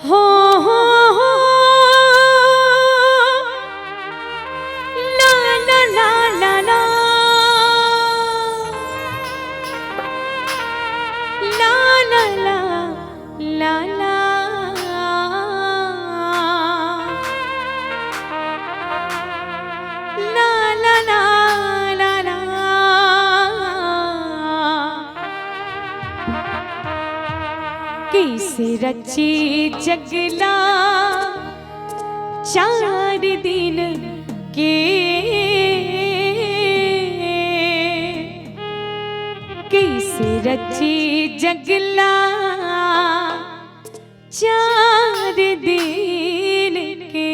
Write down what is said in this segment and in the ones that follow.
हो हो ला ला ला ला ला ला ला ला ला ला ला ला ला ला कैसे रची जगला 4 दिन के कैसे रची जगला 4 दिन के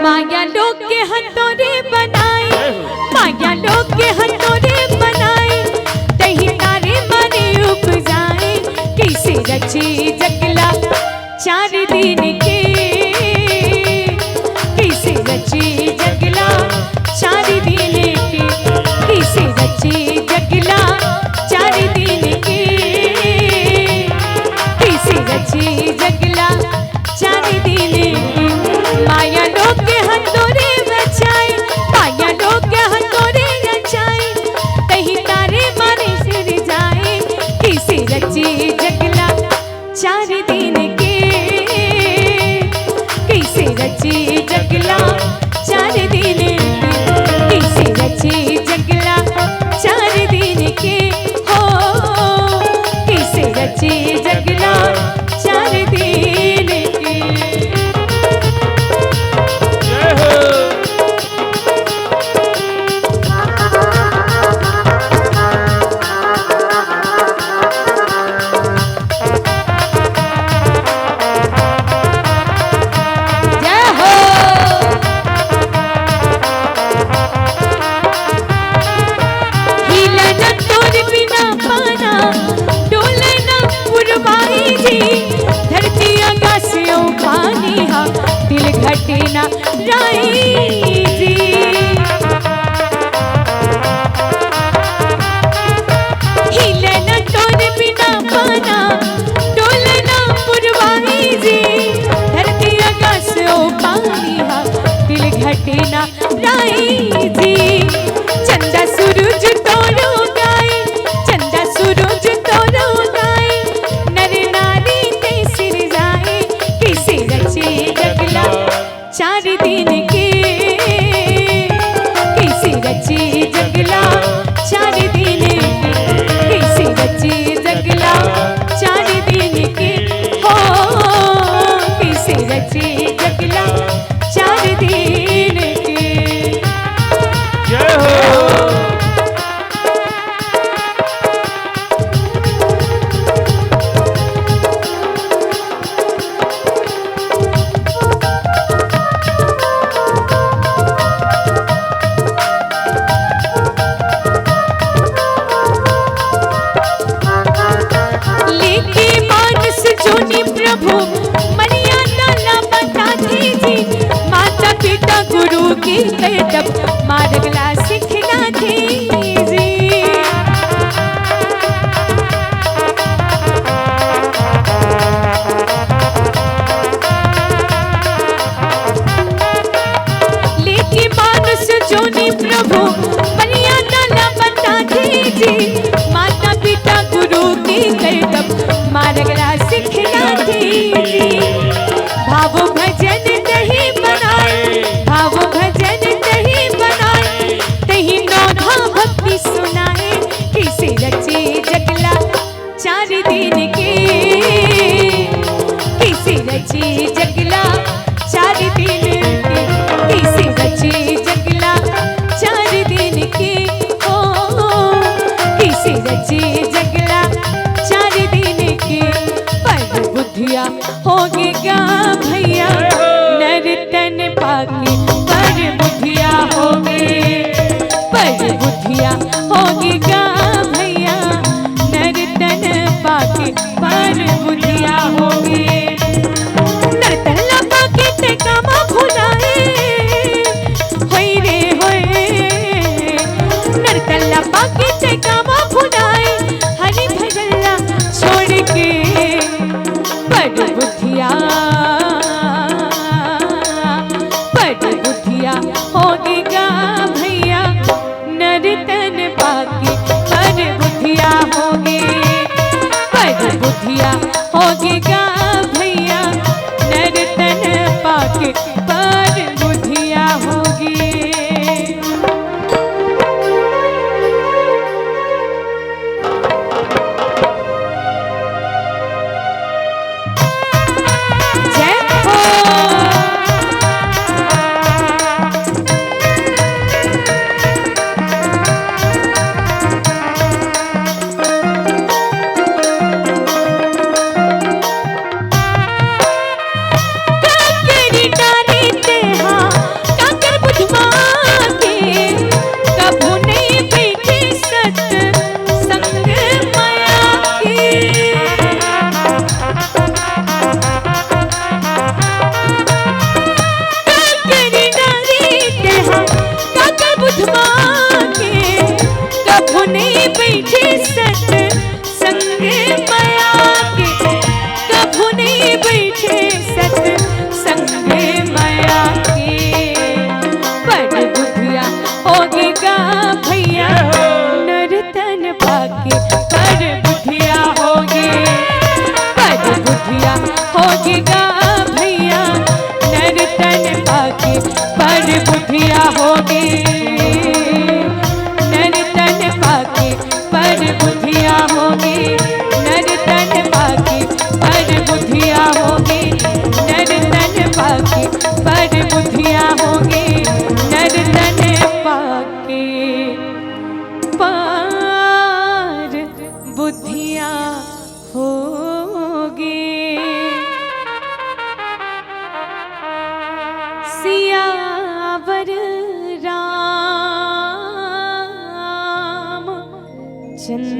माया लोग के हथौड़े बनाए, माया लोग के हथौड़े बनाए, तही तारे मारे उपजाए, कैसे रची जगला 4 दिन के, कैसे रची जगला 4 दिन के, कैसे रची जगला 4 दिन के, कैसे रची जगला 4 दिन के। माया लोग के हथौड़े बचाए, माया लोग के हथौड़े बचाए, तही तारे मारे सिर जाए, कैसे रची जगला 4 दिन के, कैसे रची जगला 4 दिन के, कैसे रची जगला 4 दिन के, हो कैसे रची जगला 4 दिन के। दिल घटना राई जी, हिलना तोर बिना पाना डोलना पुरवाई जी, धरती आकाश ओ पानी हा दिल घटना राई जी। चंदा सूरज तोरो गाए, चंदा सूरज तोरो गाए, नर नारी ते सिर जाए, कैसे रचे जगला 4 दिन के, कैसे रची जगला 4 दिन के, कैसे रची जगला 4 दिन के, हो कैसे रची जगला 4 दिन के। जय हो। प्रभु मर्यादा न बताते जी, माता पिता गुरु की करतब मार्गला सिखलाते जी। लेके मानुष जोनी प्रभु मर्यादा न बताते जी, माता पिता गुरु की करतब मार्गला सिखलाते जी। भाव भजन नहीं बनाए, भाव भजन नहीं बनाए, तही नौधा भक्ति सुनाए, कैसे रचे जगला 4 दिन के, कैसे रचे जगला 4 दिन के, कैसे रचे जगला 4 दिन के, हो कैसे रचे जगला 4 दिन के। पर बुद्धिया होगेगा भैया नर तन पाके, पर बुद्धिया होगे, पर बुद्धिया होगेगा भैया बैठे सत संग माया के, कभू नहीं बैठे सत संग माया के। पर बुधिया होगेगा भैया नर्तन पाके, पर बुधिया होगे, पर बुधिया होगेगा भैया नर्तन पाके, पर बुधिया होगे नर्तन पाके, पर बुधिया होगे नर्तन पाके, पर बुधिया होगे नर्तन पाके, पर बुधिया होगे नर्तन पाके, पर बुधिया होगे। सियावर राम चंद्र